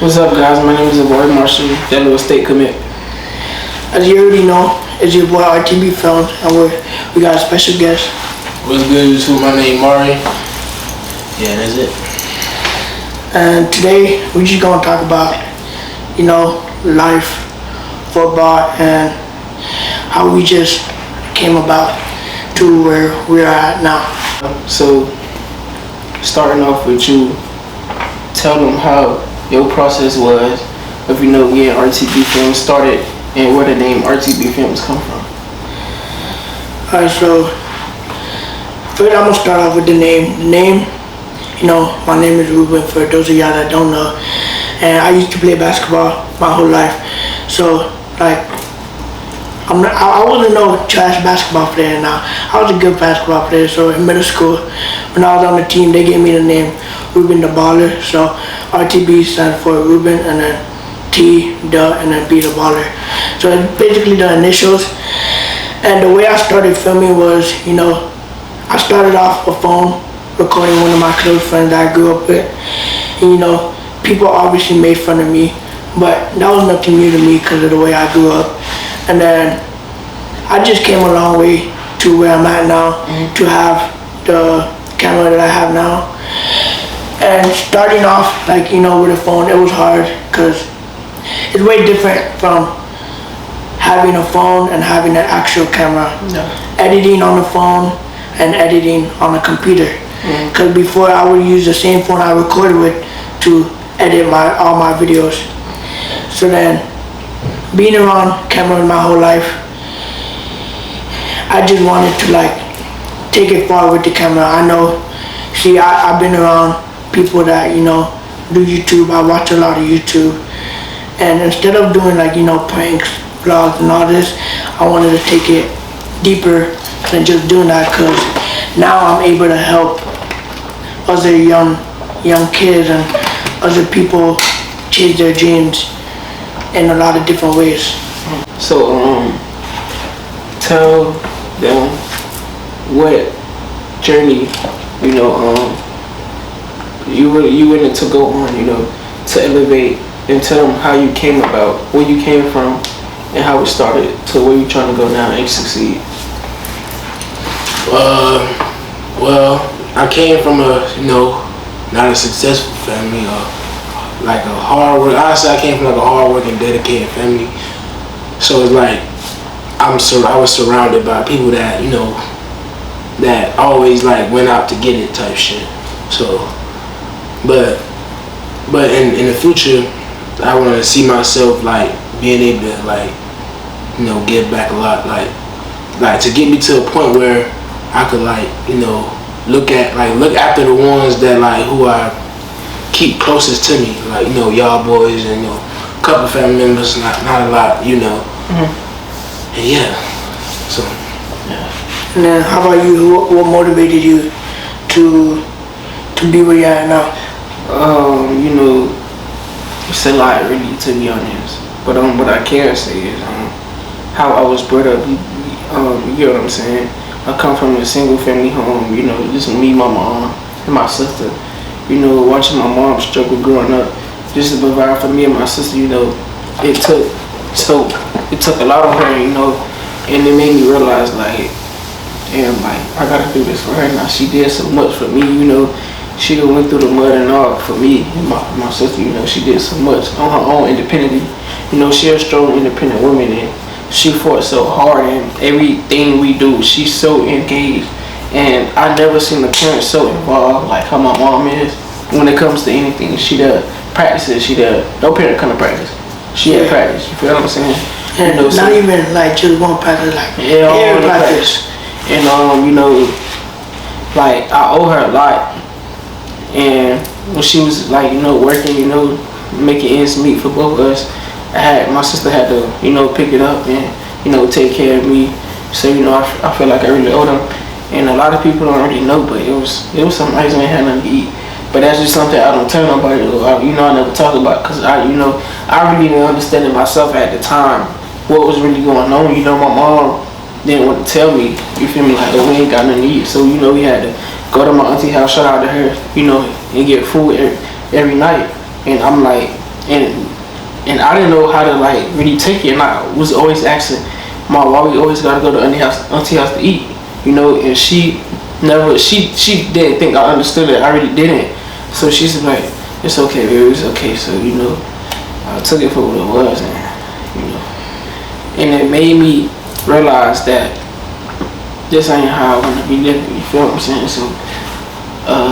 What's up, guys? My name is Avoid Marshall, Delaware State commit. As you already know, it's your boy RTB Films, and we got a special guest. What's good, YouTube? My name Mari. Yeah, that's it. And today we're just gonna talk about, life, football, and how we just came about to where we are at now. So, starting off with you, tell them how your process was of getting RTB Films started and where the name RTB Films come from. Alright, so first I'm gonna start off with the name. The name, my name is Ruben, for those of y'all that don't know. And I used to play basketball my whole life. So I wasn't no trash basketball player now. I was a good basketball player. So in middle school, when I was on the team, they gave me the name Ruben the Baller. So RTB stands for Ruben, and then T, the, and then B, the Baller. So it's basically the initials. And the way I started filming was, I started off a phone recording one of my close friends that I grew up with. And, people obviously made fun of me, but that was nothing new to me because of the way I grew up. And then I just came a long way to where I'm at now, to have the camera that I have now. And starting off, with a phone, it was hard because it's way different from having a phone and having an actual camera. No. Editing on the phone and editing on a computer. Because before I would use the same phone I recorded with to edit all my videos. So then, being around camera my whole life, I just wanted to take it far with the camera. I've been around people that do YouTube. I watch a lot of YouTube, and instead of doing pranks, vlogs, and all this, I wanted to take it deeper than just doing that, because now I'm able to help other young kids and other people chase their dreams in a lot of different ways. So, tell them what journey, you wanted to go on, to elevate, and tell them how you came about, where you came from, and how it started to where you're trying to go now and succeed. Well, I came from not a successful family, a hard work. Honestly, I came from a hard working, dedicated family. So it's I was surrounded by people that that always went out to get it type shit. So, but in the future, I want to see myself being able to give back a lot, to get me to a point where I could look after the ones that who I keep closest to me, y'all boys and a couple family members, not a lot, And yeah, so yeah. And then how about you? What motivated you to be where you are now? It's a lot, really, to be honest. But what I can say is how I was brought up. You get what I'm saying? I come from a single family home. Just me, my mom, and my sister. Watching my mom struggle growing up, just to provide for me and my sister. It took a lot of her. And it made me realize damn, I gotta do this for her now. She did so much for me. She went through the mud and all for me and my sister. She did so much on her own independently. She's a strong, independent woman, and she fought so hard, and everything we do, she's so engaged. And I never seen a parent so involved like how my mom is when it comes to anything. She does practices. She does. No parent come to practice. She had practice. You feel what I'm saying? And not even just one practice, every practice. And I owe her a lot. And when she was working, making ends meet for both of us, my sister had to pick it up and take care of me. So I feel like I really owe them. And a lot of people don't really know, but it was some nights when I had nothing to eat. But that's just something I don't tell nobody. I never talk about, because I really didn't understand it myself at the time what was really going on. My mom didn't want to tell me. You feel me? We ain't got nothing to eat. So we had to go to my auntie house, shout out to her, and get food every night. And I'm and I didn't know how to like really take it, and I was always asking Mom, why we always gotta go to auntie house to eat, you know, and she didn't think I understood it. I really didn't. So she's like, it's okay, baby, it's okay. So, you know, I took it for what it was, and, you know, and it made me realize that this ain't how I want to be living, you feel what I'm saying? So,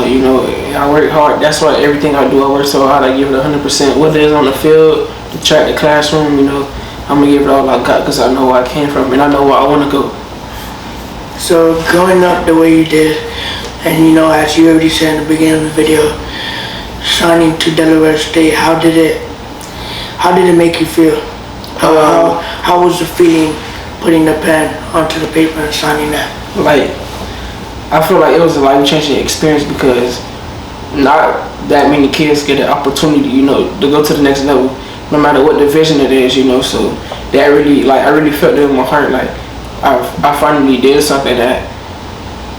you know, I work hard. That's why everything I do, I work so hard. I give it 100%. Whether it's on the field, the track, the classroom, you know, I'm going to give it all I got because I know where I came from and I know where I want to go. So growing up the way you did, and you know, as you already said in the beginning of the video, signing to Delaware State, how did it make you feel? How was the feeling putting the pen onto the paper and signing that? Like, I feel like it was a life-changing experience because not that many kids get the opportunity, you know, to go to the next level, no matter what division it is, you know. So that really, like, I really felt it in my heart. Like, I finally did something that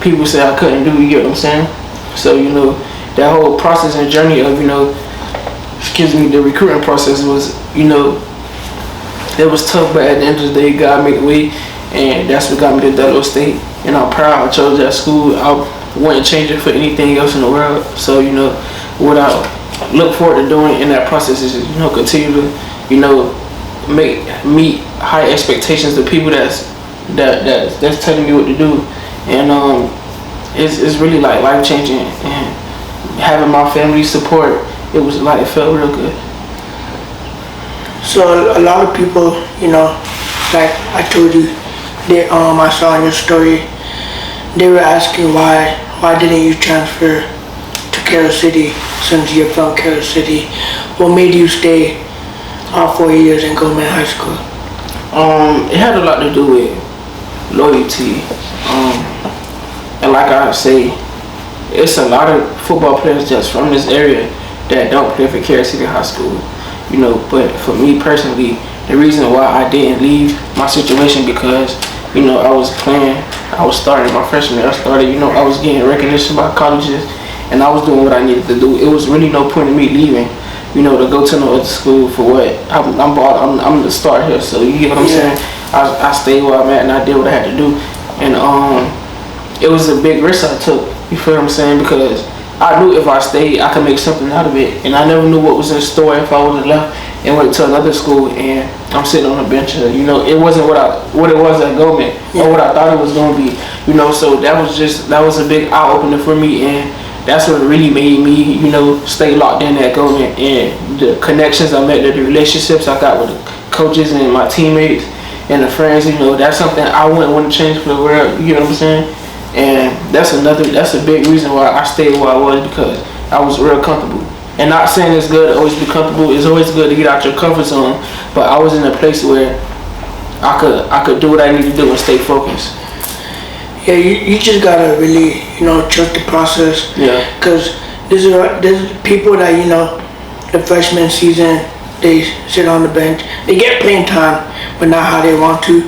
people said I couldn't do. You get what I'm saying? So, you know, that whole process and journey of, you know, the recruiting process was, you know, it was tough, but at the end of the day, God made a way, and that's what got me to Delaware State. And I'm proud I chose that school. I wouldn't change it for anything else in the world. So, you know, what I look forward to doing in that process is, you know, continue to, you know, meet high expectations to people that's telling me what to do. And it's really like life changing, and having my family support, it felt real good. So a lot of people, you know, like I told you, I saw in your story, they were asking why didn't you transfer to Carol City since you're from Carol City? What made you stay all 4 years in Goldman High School? It had a lot to do with loyalty, and like I say, it's a lot of football players just from this area that don't play for Carol City High School, you know. But for me personally, the reason why I didn't leave my situation because, you know, I was starting my freshman year. I was getting recognition by colleges, and I was doing what I needed to do. It was really no point in me leaving, you know, to go to no other school for what? I'm the star here, so you get what I'm saying? I stayed where I'm at, and I did what I had to do, and it was a big risk I took. You feel what I'm saying? Because I knew if I stayed, I could make something out of it, and I never knew what was in store if I would have left and went to another school. And I'm sitting on a bench, you know, it wasn't what it was at Goldman or what I thought it was gonna be, you know. So that was a big eye opener for me, and that's what really made me, you know, stay locked in at Goldman. And the connections I made, the relationships I got with the coaches and my teammates and the friends, you know, that's something I wouldn't want to change for the world. You know what I'm saying? And that's a big reason why I stayed where I was, because I was real comfortable. And not saying it's good to always be comfortable. It's always good to get out your comfort zone. But I was in a place where I could do what I need to do and stay focused. Yeah, you just gotta really, you know, trust the process. Yeah. Cause there's people that, you know, the freshman season, they sit on the bench, they get playing time, but not how they want to,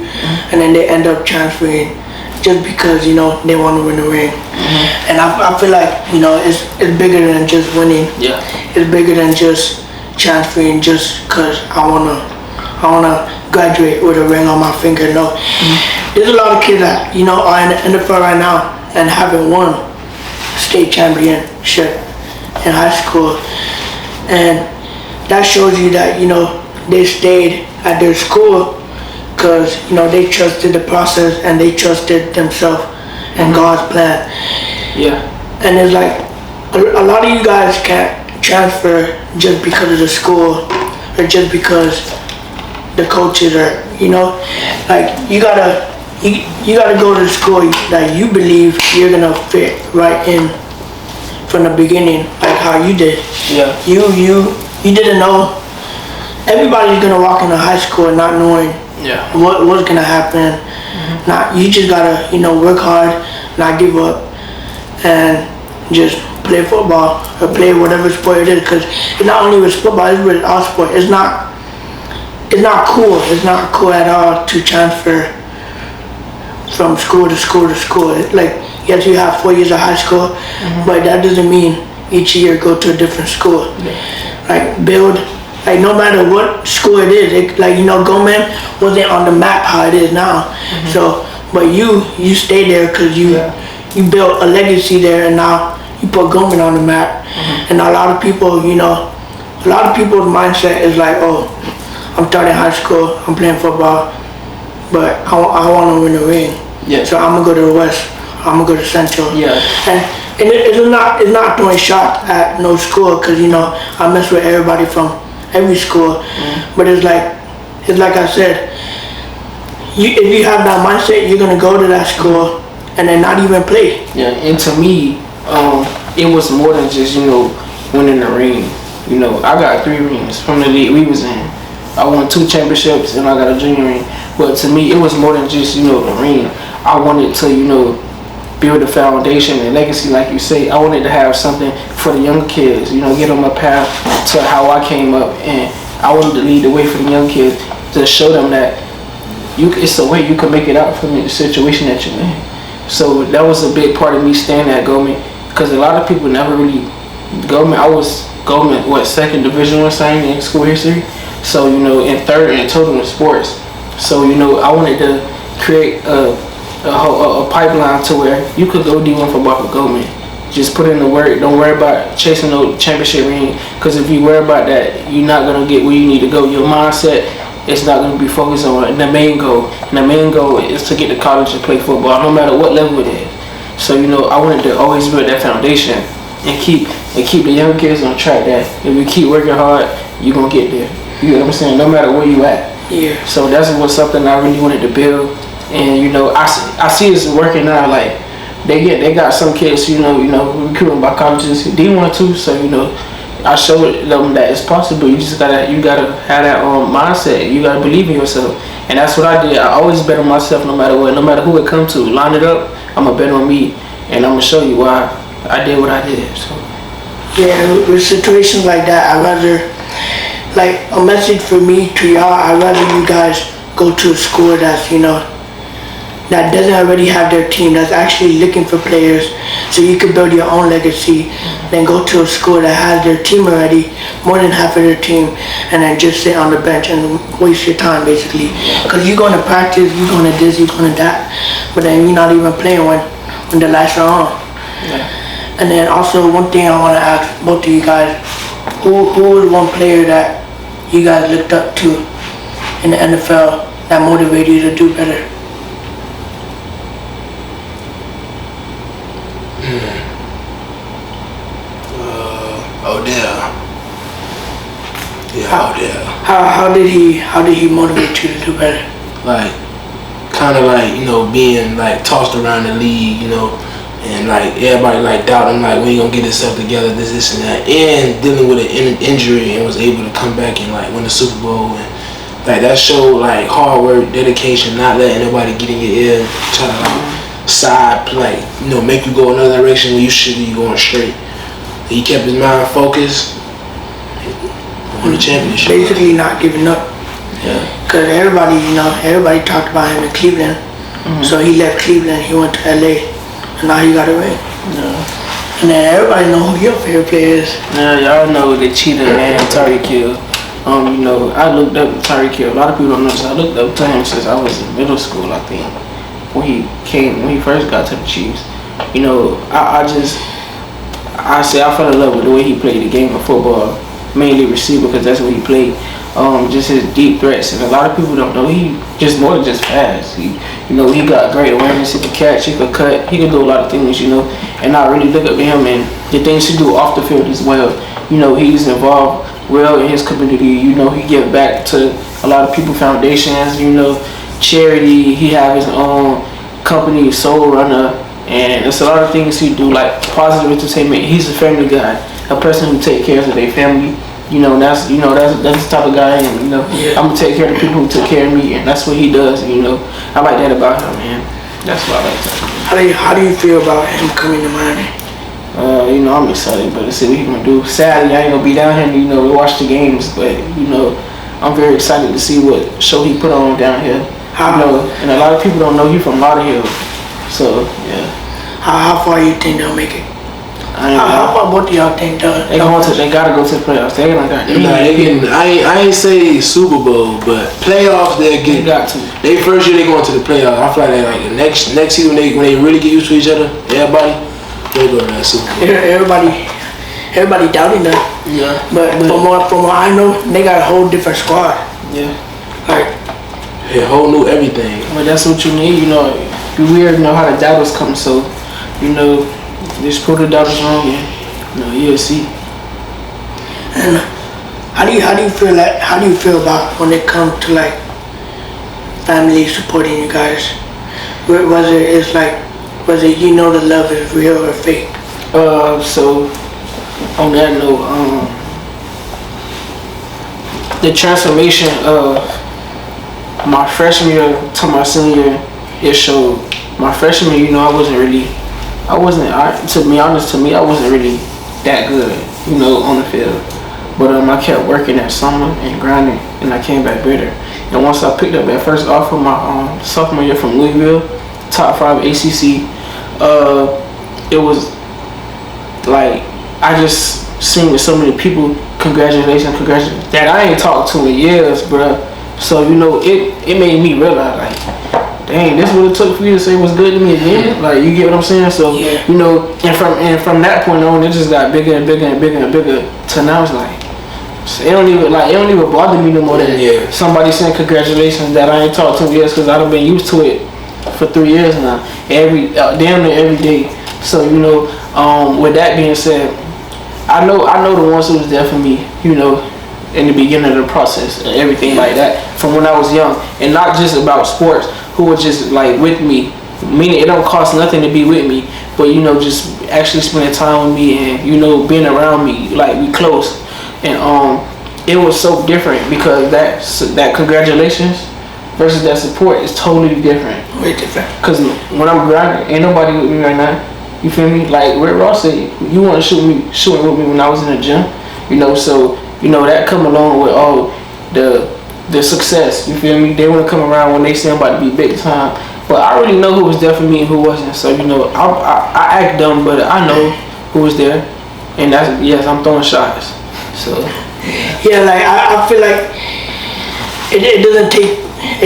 and then they end up transferring just because, you know, they want to win the ring. And I feel like, you know, it's bigger than just winning. Yeah. It's bigger than just transferring just because I wanna graduate with a ring on my finger. No. There's a lot of kids that, you know, are in the NFL right now and haven't won state championship in high school, and that shows you that, you know, they stayed at their school because, you know, they trusted the process and they trusted themselves and God's plan. Yeah. And it's like a lot of you guys can't transfer just because of the school or just because the coaches are, you know, like you gotta go to the school that you believe you're gonna fit right in from the beginning, like how you did. Yeah. You didn't know. Everybody's gonna walk into high school not knowing what's gonna happen. You just gotta, you know, work hard, not give up, and just play football or play whatever sport it is. Because it's not only with football, it's with all sport. It's not cool. It's not cool at all to transfer from school to school to school. Like, yes, you have 4 years of high school, but that doesn't mean each year go to a different school. Like, build Like no matter what school it is, like Goldman wasn't on the map how it is now. So, but you stay there because you built a legacy there, and now you put Goldman on the map. And a lot of people, a lot of people's mindset is like, oh, I'm starting high school, I'm playing football, but I want to win a ring. Yeah. So I'm gonna go to the West. I'm gonna go to Central. Yeah. And it's not throwing shots at no school because I mess with everybody from every school, but it's like I said, if you have that mindset, you're gonna go to that school and then not even play. Yeah, and to me, it was more than just winning the ring. I got 3 rings from the league we was in. I won 2 championships and I got a junior ring. But to me, it was more than just the ring. I wanted to build a foundation and legacy, like you say. I wanted to have something for the younger kids. Get on my path to how I came up, and I wanted to lead the way for the young kids to show them that it's a way you can make it out from the situation that you're in. So that was a big part of me staying at Goldman, because a lot of people never really Goldman. I was Goldman, 2nd Division I sang in school history. So in 3rd in total in sports. So I wanted to create a pipeline to where you could go D1 football for Goldman. Just put in the work. Don't worry about chasing no championship ring, because if you worry about that, you're not gonna get where you need to go. Your mindset is not gonna be focused on the main goal. And the main goal is to get to college and play football, no matter what level it is. So I wanted to always build that foundation and keep the young kids on track. That if you keep working hard, you're gonna get there. You know what I'm saying? No matter where you at. Yeah. So that's something I really wanted to build. And I see it's working now. Like they got some kids, recruiting by colleges, D1 too. So I showed them that it's possible. You gotta have that mindset. You gotta believe in yourself, and that's what I did. I always bet on myself, no matter what, no matter who it comes to. Line it up. I'm gonna bet on me, and I'm gonna show you why I did what I did. So yeah, with situations like that, I rather, like, a message for me to y'all, I'd rather you guys go to a school that's that doesn't already have their team, that's actually looking for players so you can build your own legacy, then go to a school that has their team already, more than half of their team, and then just sit on the bench and waste your time, basically. Because you're going to practice, you're going to this, you're going to that, but then you're not even playing when the lights are on. Yeah. And then also, one thing I want to ask both of you guys, who was one player that you guys looked up to in the NFL that motivated you to do better? Odell. Yeah, Odell. How did he motivate you to do better? Like, kind of like, being like tossed around the league, and like everybody like doubting, like, we ain't gonna get this stuff together, this and that, and dealing with an injury, and was able to come back and like win the Super Bowl, and like that showed like hard work, dedication, not letting nobody get in your ear, try to like side play, make you go another direction when you should be going straight. He kept his mind focused, won the championship. Basically not giving up. Yeah. Because everybody talked about him in Cleveland. Mm-hmm. So he left Cleveland, he went to LA, and now he got a ring. Yeah. And then everybody know who your favorite player is. Yeah, y'all know the cheetah, man, Tyreek Hill. I looked up to Tyreek Hill. A lot of people don't know this. I looked up to him since I was in middle school, I think. When he first got to the Chiefs. I fell in love with the way he played the game of football, mainly receiver, because that's what he played. Just his deep threats, and a lot of people don't know he just more than just fast. He got great awareness. He could catch, he could cut, he could do a lot of things, And I really look up to him and the things he do off the field as well. He's involved well in his community. He give back to a lot of people, foundations. Charity. He have his own company, Soul Runner. And it's a lot of things he do, like positive entertainment. He's a family guy, a person who take care of their family. That's the type of guy I am. Yeah. I'm gonna take care of the people who took care of me, and that's what he does. I like that about him, man. That's what I like. How do you feel about him coming to Miami? I'm excited, but let's see what he's gonna do. Sadly, I ain't gonna be down here, to watch the games, but I'm very excited to see what show he put on down here. And a lot of people don't know he from Lauderhill. So, yeah. How far you think they'll make it? How about both of y'all think though? They gotta go to the playoffs. They don't got. They getting. I ain't say Super Bowl, but playoffs they They got to. They first year they going to the playoffs. I feel like they like the next season when they really get used to each other. Everybody they go to that Super Bowl. Everybody doubting them. Yeah. But from what I know, they got a whole different squad. Yeah. Like A whole new everything. But that's what you need. You know, we already know how the doubters come. So, you know, just prove the doubters wrong, and you know you'll see. And how do you feel about when it comes to like family supporting you guys? Whether you know the love is real or fake? So on that note, the transformation of my freshman year to my senior year, it showed. My freshman year, you know, to be honest, I wasn't really that good, you know, on the field. But I kept working that summer and grinding, and I came back better. And once I picked up that first offer my sophomore year from Louisville, top 5 ACC, it was like I just seen so many people congratulations that I ain't talked to in years, bruh. So you know it made me realize like, dang, this what it took for you to say what's good to me again. Like you get what I'm saying? So yeah. you know, and from that point on, it just got bigger and bigger and bigger and bigger. Till now it's like it don't even bother me no more than somebody saying congratulations that I ain't talked to in years because I've been used to it for 3 years now. Damn near every day. So you know, with that being said, I know the ones who was there for me, you know, in the beginning of the process and everything like that, from when I was young, and not just about sports, who were just like with me, meaning it don't cost nothing to be with me, but you know, just actually spending time with me and you know, being around me, like we close, and it was so different because that congratulations versus that support is totally different. Way different. Cause when I'm grinding, ain't nobody with me right now. You feel me? Like Rick Ross said, you want to shooting with me when I was in the gym, you know. So you know that come along with all the success. You feel me? They want to come around when they say I'm about to be big time. But I already know who was there for me and who wasn't. So you know, I act dumb, but I know who was there, and I'm throwing shots. So yeah, like I feel like it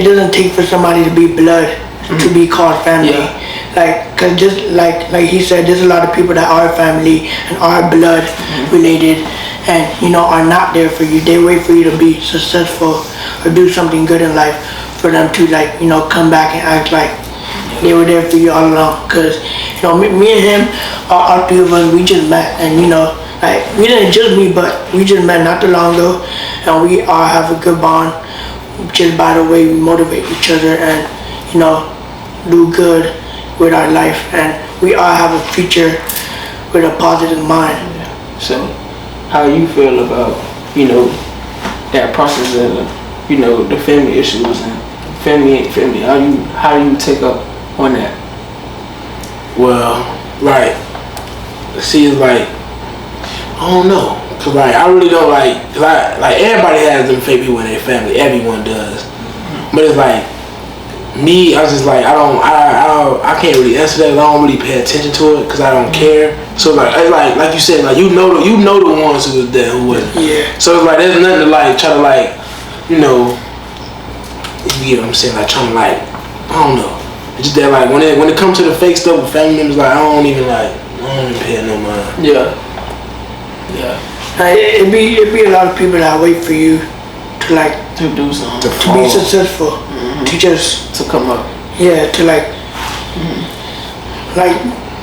doesn't take for somebody to be blood to be called family. Yeah. Like, cause just like he said, there's a lot of people that are family and are blood related, and you know are not there for you. They wait for you to be successful or do something good in life for them to like you know come back and act like they were there for you all along. Cause you know me and him, our three of us, we just met, and you know like we didn't just meet, but we just met not too long ago, and we all have a good bond. Just by the way we motivate each other and you know do good with our life, and we all have a future with a positive mind. So, how you feel about you know that process of you know the family issues and family ain't family? How do you take up on that? Well, right. See, it's like I don't know, cause like I really don't like everybody has them fake people in their family. Everyone does, but it's like. Me, I was just like I can't really answer that. I don't really pay attention to it because I don't care. So like you said, like you know the ones who was there who wasn't. Yeah. So it's like there's nothing to like try to like you know. You know what I'm saying? Like trying to like I don't know. It's just that like when it comes to the fake stuff with family members, like I don't even pay no mind. Yeah. It'd be a lot of people that wait for you to like To do something. to be successful. To just to come up. Yeah, to like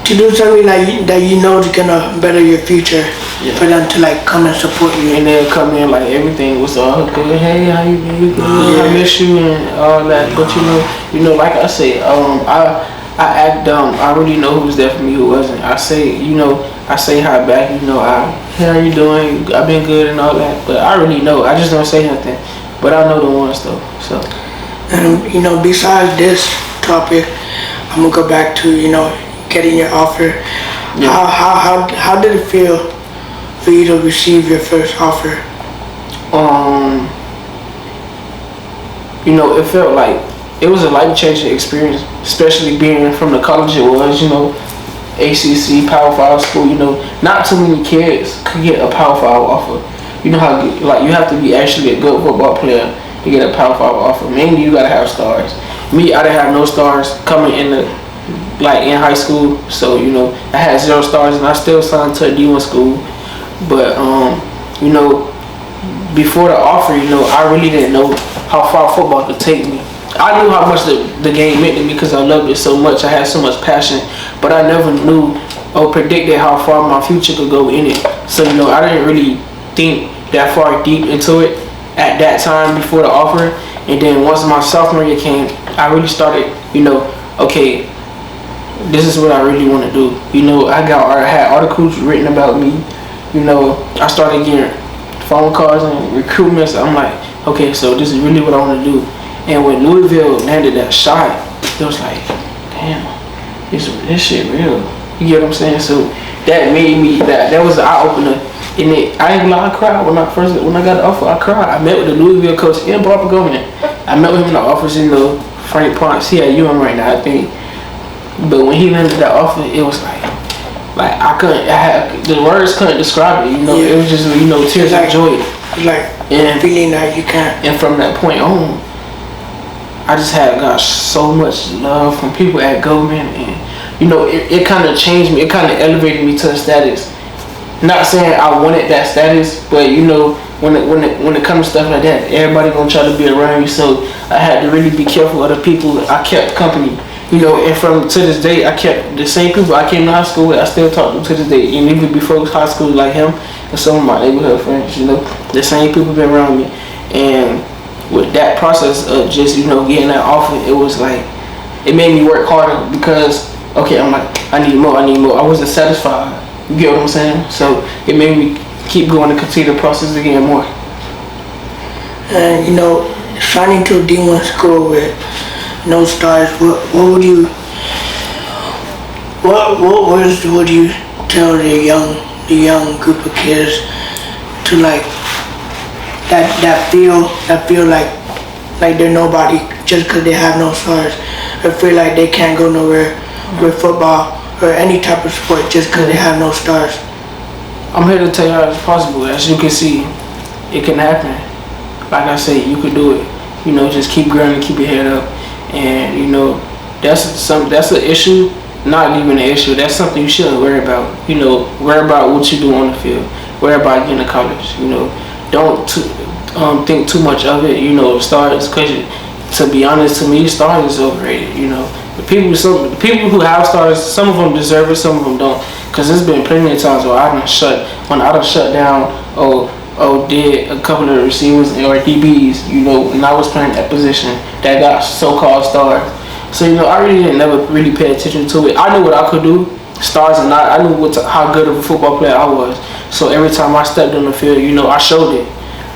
to do something that you know is gonna better your future. Yeah. For them to like come and support you. And they'll come in like everything was all good. Hey, how you been? You good? Yeah. I miss you and all that. But you know, like I say, I act dumb. I really know who was there for me, who wasn't. I say hi back. You know, hey, how you doing? I've been good and all that. But I really know. I just don't say nothing. But I know the ones though. So. And you know, besides this topic, I'm gonna go back to you know getting your offer. Yeah. How did it feel for you to receive your first offer? You know, it felt like it was a life-changing experience, especially being from the college it was. You know, ACC Power 5 school, you know, not too many kids could get a Power 5 offer. You know how like you have to be actually a good football player to get a Power 5 offer. Mainly you gotta have stars. Me, I didn't have no stars coming in in high school, so you know I had 0 stars and I still signed to a D1 school. But you know, before the offer, you know, I really didn't know how far football could take me. I knew how much the game meant to me because I loved it so much. I had so much passion, but I never knew or predicted how far my future could go in it. So you know, I didn't really think that far deep into it at that time before the offer. And then once my sophomore year came, I really started, you know, okay, this is what I really want to do. You know, I had articles written about me. You know, I started getting phone calls and recruitments. I'm like, okay, so this is really what I want to do. And when Louisville landed that shot, it was like, damn, this shit real. You get what I'm saying? So that made me, that was the eye opener. And I ain't gonna lie, I cried when I got the offer. I cried. I met with the Louisville coach and Bob Goman. I met with him in the office, you know, Frank Ponce. He at UM right now, I think. But when he landed that offer, it was like the words couldn't describe it. You know, it was just, you know, tears of joy. Like feeling like you can't. And from that point on, I just got so much love from people at Goldman, and you know, it kind of changed me. It kind of elevated me to a status. Not saying I wanted that status, but you know, when it comes to stuff like that, everybody gonna try to be around you. So I had to really be careful of the people I kept company. You know, and to this day, I kept the same people I came to high school with. I still talk to them to this day, and even before high school, like him and some of my neighborhood friends. You know, the same people been around me, and with that process of just, you know, getting that offer, it was like, it made me work harder because, okay, I'm like, I need more. I wasn't satisfied. You get what I'm saying? So it made me keep going and continue the process to get more. And you know, signing to a D1 school with no stars, what would you tell the young group of kids to like that feel like they're nobody just because they have no stars, or feel like they can't go nowhere with football or any type of sport just because they have no stars? I'm here to tell you how it's possible. As you can see, it can happen. Like I say, you can do it. You know, just keep grinding, keep your head up, and you know, that's an issue. Not even an issue. That's something you shouldn't worry about. You know, worry about what you do on the field. Worry about getting to college. You know, don't think too much of it. You know, stars, because to be honest, to me, stars is overrated. You know, the people who have stars, some of them deserve it, some of them don't. Because there's been plenty of times where I done shut down or did a couple of receivers or DBs, you know, when I was playing that position that got so-called stars. So, you know, I never really paid attention to it. I knew what I could do, stars or not. I knew how good of a football player I was. So every time I stepped on the field, you know, I showed it.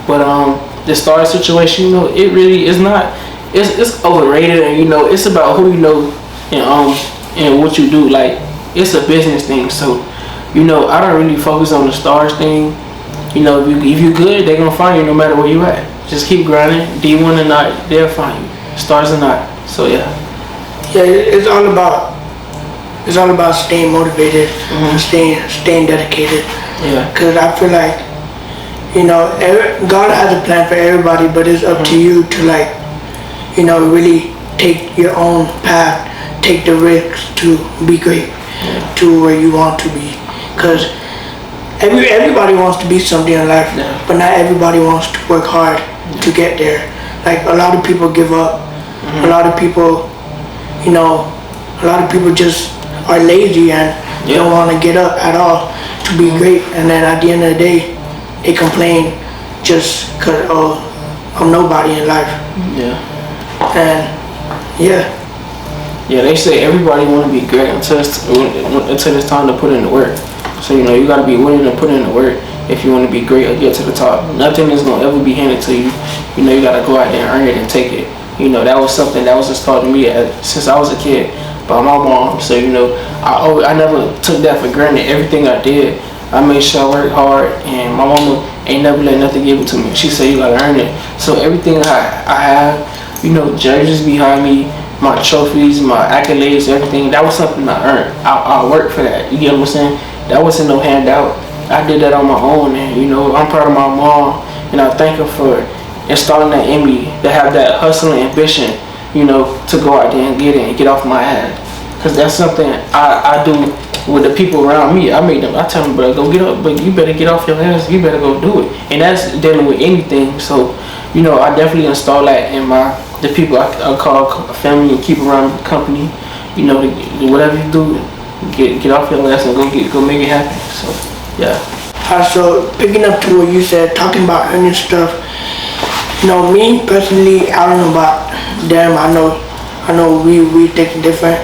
But the star situation, you know, it really is not. It's overrated, and you know, it's about who you know and what you do. Like, it's a business thing. So, you know, I don't really focus on the stars thing. You know, if you good, they're gonna find you no matter where you at. Just keep grinding. D1 or not, they'll find you. Stars or not. So yeah. Yeah, it's all about staying motivated, staying dedicated. Yeah. Because I feel like, you know, God has a plan for everybody, but it's up to you to, like, you know, really take your own path, take the risks to be great, to where you want to be. Because everybody wants to be something in life, but not everybody wants to work hard to get there. Like, a lot of people give up. A lot of people, you know, just are lazy and don't want to get up at all to be great. And then at the end of the day, they complain just because I'm nobody in life. Yeah. And yeah, they say everybody want to be great until it's time to put in the work. So, you know, you got to be willing to put in the work if you want to be great or get to the top. Nothing is going to ever be handed to you. You know, you got to go out there and earn it and take it. You know, that was something that was just taught to me since I was a kid by my mom. So, you know, I never took that for granted. Everything I did, I made sure I worked hard, and my mama ain't never let nothing give it to me. She said you gotta earn it. So everything I have, you know, jerseys behind me, my trophies, my accolades, everything. That was something I earned. I worked for that. You get what I'm saying? That wasn't no handout. I did that on my own, and I'm proud of my mom, and I thank her for installing that in me, to have that hustle and ambition, to go out there and get it and get off my ass. Cause that's something I do with the people around me. I tell them, bro, go get up, but you better get off your ass. You better go do it, and that's dealing with anything. So, I definitely install that in the people I call family and keep around the company. Whatever you do, get off your ass and go make it happen. So, yeah. So picking up to what you said, talking about earning stuff. Me personally, I don't know about them. I know we think different.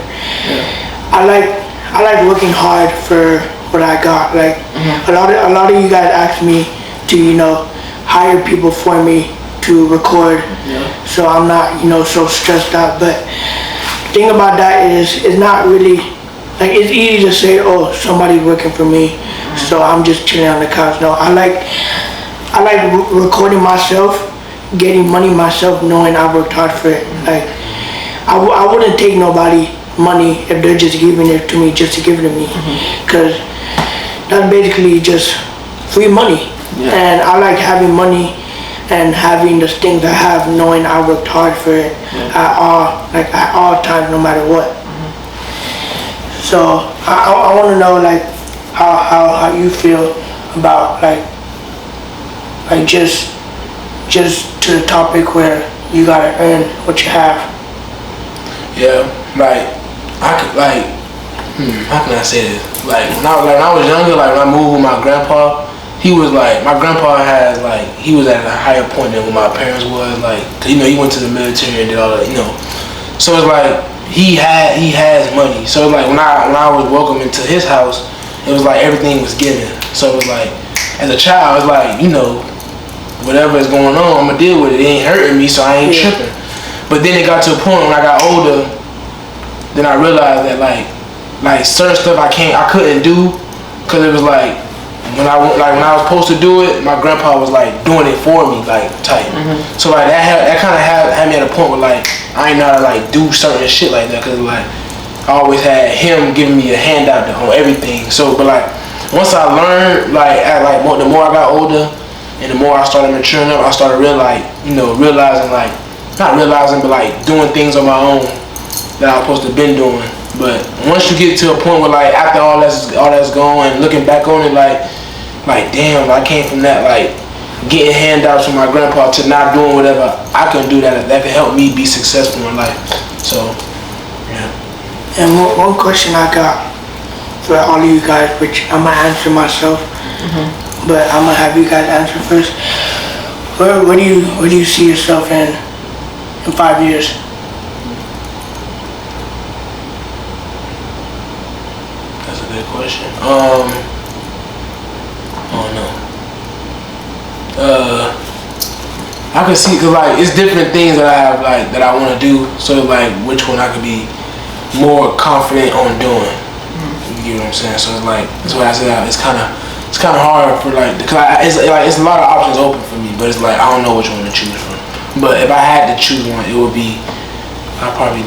Yeah. I like working hard for what I got. Like a lot of you guys ask me to hire people for me to record. Yeah. So I'm not so stressed out. But the thing about that is it's not really like it's easy to say, oh, somebody's working for me, so I'm just chilling on the couch. No, I like recording myself, getting money myself, knowing I worked hard for it. Like I wouldn't take nobody money if they're just giving it to me just to give it to me, because that's basically just free money. Yeah. And I like having money and having the things I have, knowing I worked hard for it at all times, no matter what. So I want to know how you feel about like just to the topic where you gotta earn what you have. Yeah, I could how can I say this? When I was younger, when I moved with my grandpa, he was my grandpa he was at a higher point than what my parents was, 'cause, he went to the military and did all that, So it's he has money. So it's when I was welcomed into his house, it was everything was given. So it was as a child, it's whatever is going on, I'm gonna deal with it. It ain't hurting me, so I ain't tripping. But then it got to a point when I got older, then I realized that certain stuff I couldn't do, cause it was when I was supposed to do it, my grandpa was doing it for me, type. So that kind of had me at a point where I ain't know how to do certain shit like that, cause I always had him giving me a handout on everything. So but once I learned the more I got older and the more I started maturing up, I started realizing not realizing but doing things on my own that I was supposed to have been doing. But once you get to a point where after all that's gone and looking back on it damn, I came from that getting handouts from my grandpa to not doing whatever I could do that could help me be successful in life. So yeah. And one question I got for all of you guys, which I'm gonna answer myself, but I'm gonna have you guys answer first. Where do you see yourself in 5 years? That's a good question. I don't know. I can see, cause it's different things that I have that I want to do. So which one I could be more confident on doing. You know what I'm saying? So it's that's why I said it's kind of hard for because it's a lot of options open for me, but it's I don't know which one to choose from. But if I had to choose one, it would be I'd probably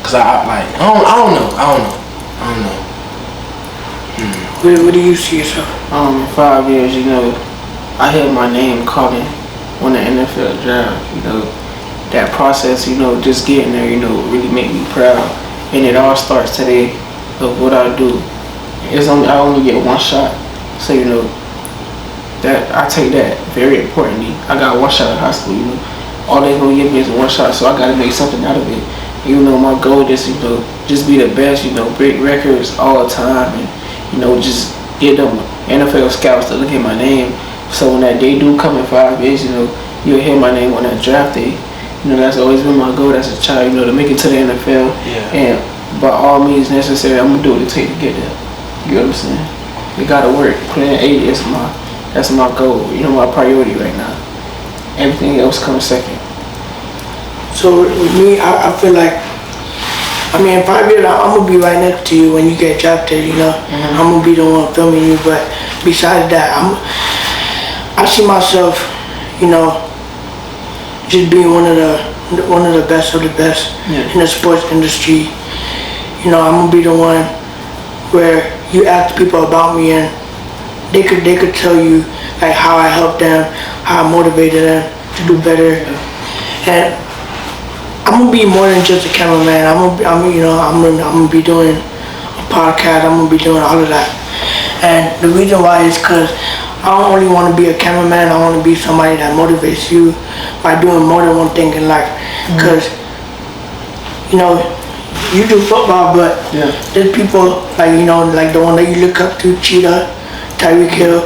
cause I don't know. Where do you see yourself? 5 years, I heard my name calling on the NFL draft. That process, just getting there, really make me proud. And it all starts today of what I do. I only get one shot, so that I take that very importantly. I got one shot at high school. All they gonna give me is one shot, so I gotta make something out of it. My goal is just be the best. Break records all the time, and just get them NFL scouts to look at my name. So when that day do come in 5 years, you'll hear my name on that draft day. That's always been my goal as a child, to make it to the NFL. Yeah. And by all means necessary, I'm gonna do what it takes to get there. You know what I'm saying? You gotta work. Plan A that's my goal. My priority right now. Everything else comes second. So with me, I feel in 5 years, I'm gonna be right next to you when you get drafted. I'm gonna be the one filming you. But besides that, I see myself, just being one of the one of the best of the best Yeah. in the sports industry. You know, I'm gonna be the one where you ask people about me and they could tell you like how I helped them, how I motivated them to do better, and I'm gonna be more than just a cameraman. I'm gonna be doing a podcast. I'm gonna be doing all of that, and the reason why is because I don't only want to be a cameraman. I want to be somebody that motivates you by doing more than one thing in life. Because you know, you do football, but Yeah. there's people like like the one that you look up to, Cheetah, Tyreek Hill,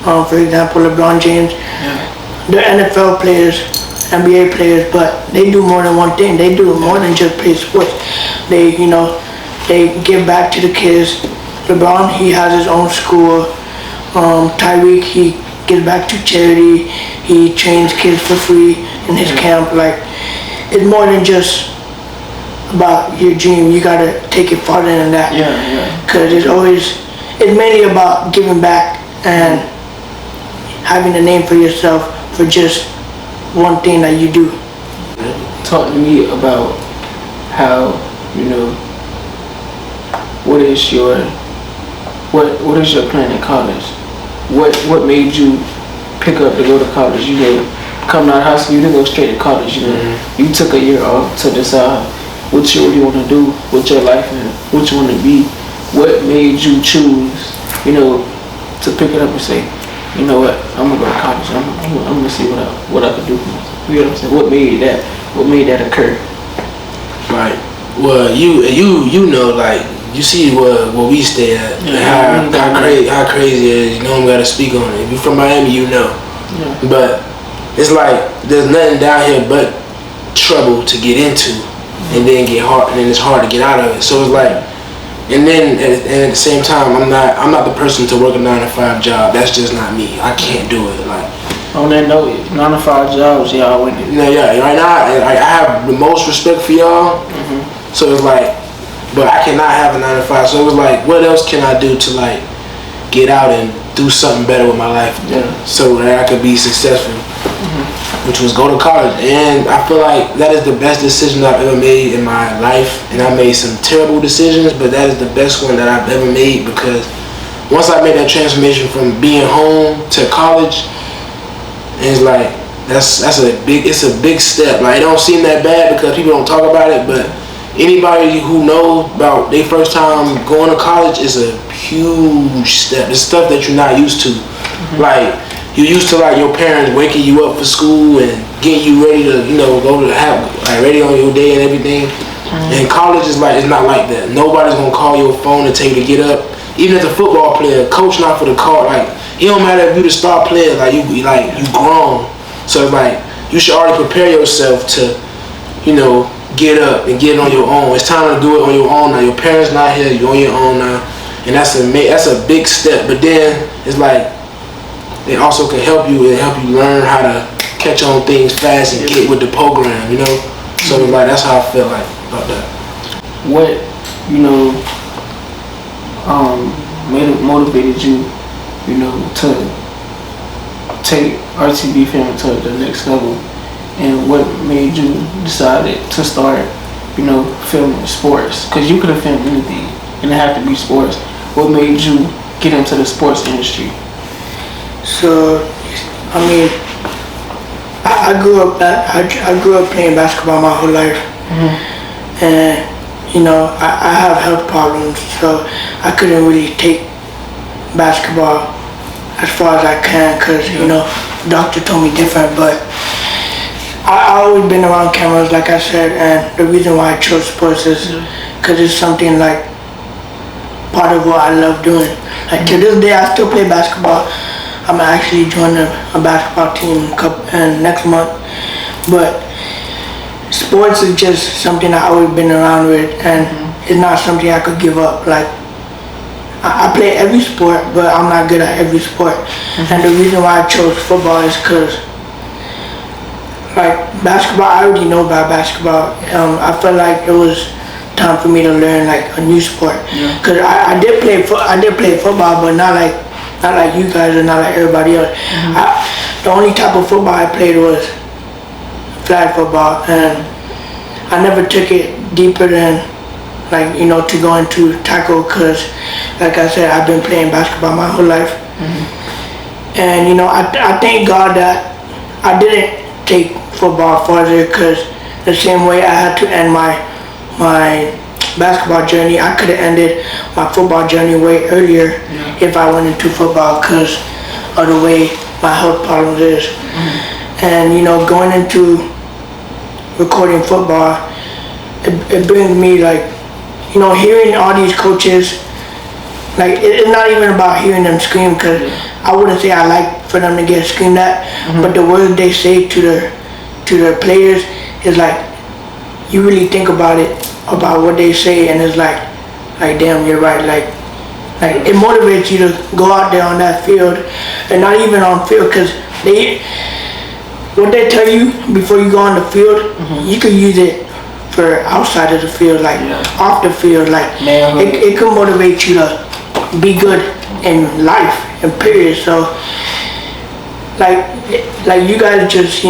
for example, LeBron James. Yeah. They're NFL players, NBA players, but they do more than one thing. They do more than just play sports. They give back to the kids. LeBron, he has his own school. Tyreek, he gives back to charity. He trains kids for free in his camp. Like, it's more than just about your dream. You gotta take it farther than that. Yeah. Cause it's mainly about giving back and having a name for yourself for just one thing that you do. Talk to me about how, what is your plan in college? What made you pick up to go to college? Coming out of high school, you didn't go straight to college. You took a year off to decide what you really want to do with your life and what you want to be. What made you choose, to pick it up and say, you know what, I'm gonna go to college. I'm gonna see what I can do for myself. You know what I'm saying? What made that occur? Right. Well, you know, like, you see where we stay at, and how crazy it is. You know, I'm gotta speak on it. If you from Miami, you know. Yeah. But it's like there's nothing down here but trouble to get into, and then it's hard to get out of it. So it's like, and then at the same time, I'm not the person to work a 9-to-5 job. That's just not me. I can't do it. Like, on that note, 9-to-5 jobs, y'all winning. Yeah. Right now, I have the most respect for y'all. So it's like, but I cannot have a 9-to-5. So it was like, what else can I do to like get out and do something better with my life, so that I could be successful? Which was go to college, and I feel like that is the best decision I've ever made in my life. And I made some terrible decisions, but that is the best one that I've ever made, because once I made that transformation from being home to college, it's like it's a big step. Like, it don't seem that bad because people don't talk about it, but anybody who knows about their first time going to college is a huge step. It's stuff that you're not used to. Like, you're used to like your parents waking you up for school and getting you ready to, go to have like ready on your day and everything. And college is like, it's not like that. Nobody's gonna call your phone and tell you to get up. Even as a football player, coach not for the call. Like, it don't matter if you the star player. Like, you grown. So it's like, you should already prepare yourself to, get up and get it on your own. It's time to do it on your own now. Your parents not here. You're on your own now, and that's a big step. But then it's like, it also can help you learn how to catch on things fast and get with the program. So it's like, that's how I feel like about that. What motivated you, to take RTB Family to the next level, and what made you decide to start, filming sports? Because you could have filmed anything, and it had to be sports. What made you get into the sports industry? So, I mean, I grew up playing basketball my whole life, and I have health problems, so I couldn't really take basketball as far as I can, because the doctor told me different. But I always been around cameras, like I said, and the reason why I chose sports is because it's something like part of what I love doing. Like, to this day, I still play basketball. I'm actually joining a basketball team next month. But sports is just something I've always been around with, and it's not something I could give up. Like, I play every sport, but I'm not good at every sport. And the reason why I chose football is because, like, basketball, I already know about basketball. I felt like it was time for me to learn like a new sport. Because I did play football, but not like you guys or not like everybody else. The only type of football I played was flag football, and I never took it deeper than like, to go into tackle, because like I said, I've been playing basketball my whole life. And I thank God that I didn't take football further, because the same way I had to end my basketball journey, I could have ended my football journey way earlier if I went into football, because of the way my health problems is. And going into recording football, it brings me like, hearing all these coaches, like it's not even about hearing them scream, because I wouldn't say I like for them to get screamed at, but the words they say to their players is like, you really think about it, about what they say, and it's like damn, you're right. Like it motivates you to go out there on that field, and not even on field, because what they tell you before you go on the field, you can use it for outside of the field, like off the field. Like it can motivate you to be good in life and period. So like you guys just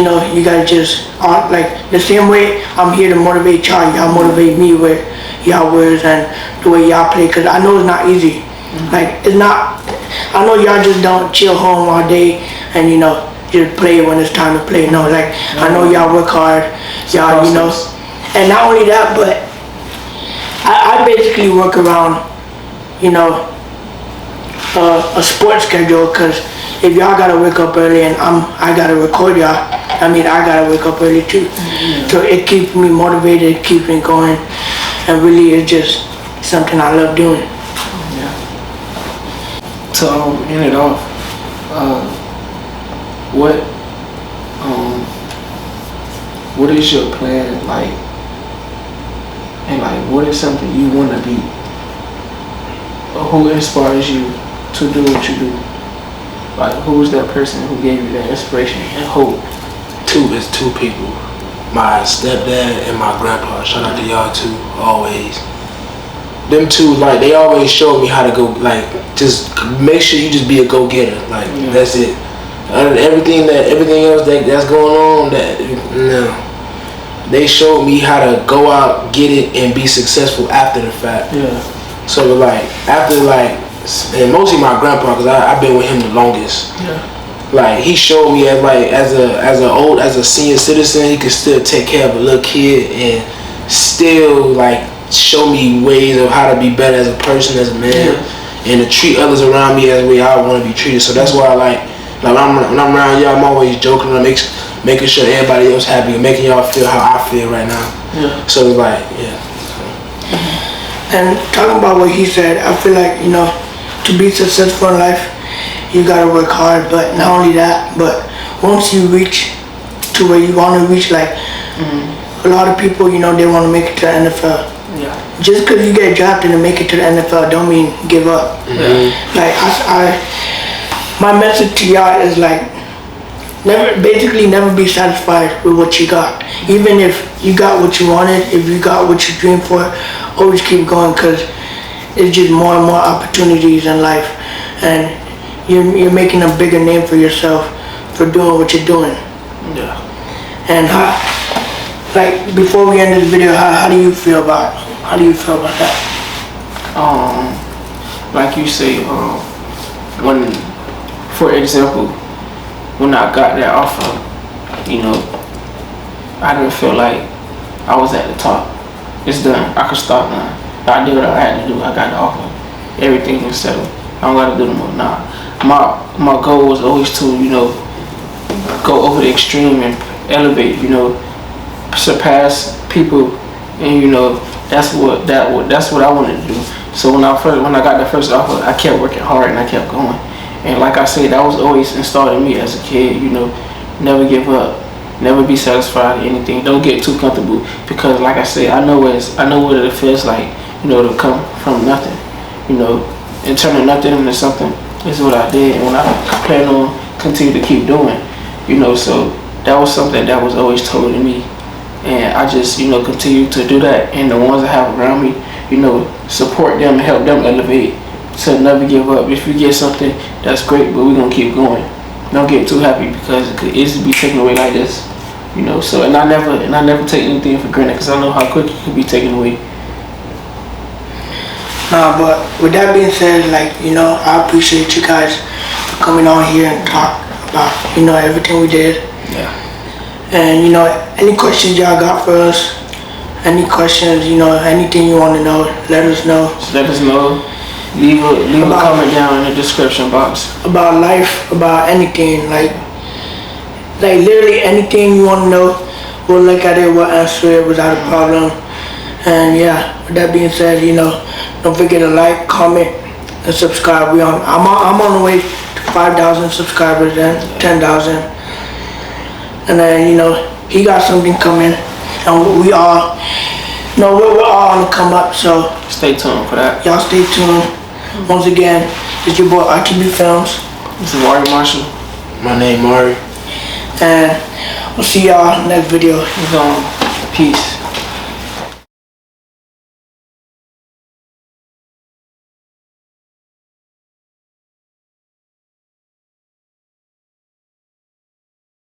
are like the same way I'm here to motivate y'all motivate me with y'all words and the way y'all play, because I know it's not easy. Like it's not, I know y'all just don't chill home all day and just play when it's time to play. No, like I know y'all work hard, y'all and not only that, but I basically work around a sports schedule, because if y'all gotta wake up early and I gotta record y'all, I gotta wake up early too. So it keeps me motivated, keeps me going, and really it's just something I love doing. To end it off, what is your plan, like, and like what is something you want to be, or who inspires you to do what you do? Like, who was that person who gave you that inspiration and hope? It's two people. My stepdad and my grandpa. Shout out to y'all too, always. Them two, like, they always showed me how to go, like, just make sure you just be a go-getter. Like, that's it. Everything else that's going on, they showed me how to go out, get it, and be successful after the fact. So like after and mostly my grandpa, because I've been with him the longest. Like he showed me as a senior citizen, he could still take care of a little kid and still like show me ways of how to be better as a person, as a man, and to treat others around me as the way I want to be treated. So that's why I like when I'm around y'all, I'm always joking and making sure everybody else happy and making y'all feel how I feel right now. So it's like, And talking about what he said, I feel like, to be successful in life, you gotta work hard, but not only that, but once you reach to where you wanna reach, like, a lot of people, they wanna make it to the NFL. Just because you get drafted and make it to the NFL don't mean give up. Like, my message to y'all is like, never be satisfied with what you got. Even if you got what you wanted, if you got what you dreamed for, always keep going, because it's just more and more opportunities in life, and you're making a bigger name for yourself for doing what you're doing. And like before we end this video, how do you feel about that? Like you say, when, for example, when I got that offer, I didn't feel like I was at the top. It's done. I could stop now. I did what I had to do. I got the offer. Everything was settled. I don't gotta do no more. Nah. My goal was always to, go over the extreme and elevate, surpass people, and that's what I wanted to do. So when I got the first offer, I kept working hard and I kept going. And like I said, that was always installed in me as a kid, never give up, never be satisfied with anything. Don't get too comfortable, because like I said, I know what it feels like, to come from nothing, and turning nothing into something is what I did, and when I plan on continue to keep doing, so that was something that was always told to me, and I just, continue to do that, and the ones I have around me, support them and help them elevate. So never give up. If you get something, that's great, but we're gonna keep going. Don't get too happy, because it could easily be taken away like this. You know, so and I never take anything for granted because I know how quick it can be taken away. Nah, but with that being said, like, you know, I appreciate you guys for coming on here and talk about, you know, everything we did. Yeah. And, you know, any questions y'all got for us, any questions, you know, anything you want to know, let us know. Just let us know. Leave a comment down in the description box. About life, about anything, like literally anything you want to know, we'll look at it, we'll answer it without a problem. And yeah, with that being said, you know, don't forget to like, comment, and subscribe. I'm on the way to 5,000 subscribers and 10,000. And then, you know, he got something coming, and we all, you know, we're all on the come up. So Stay tuned for that. y'all stay tuned. Once again, it's your boy RTB Films, This is Mari Marshall. My name Mari. and we'll see y'all next video. Peace.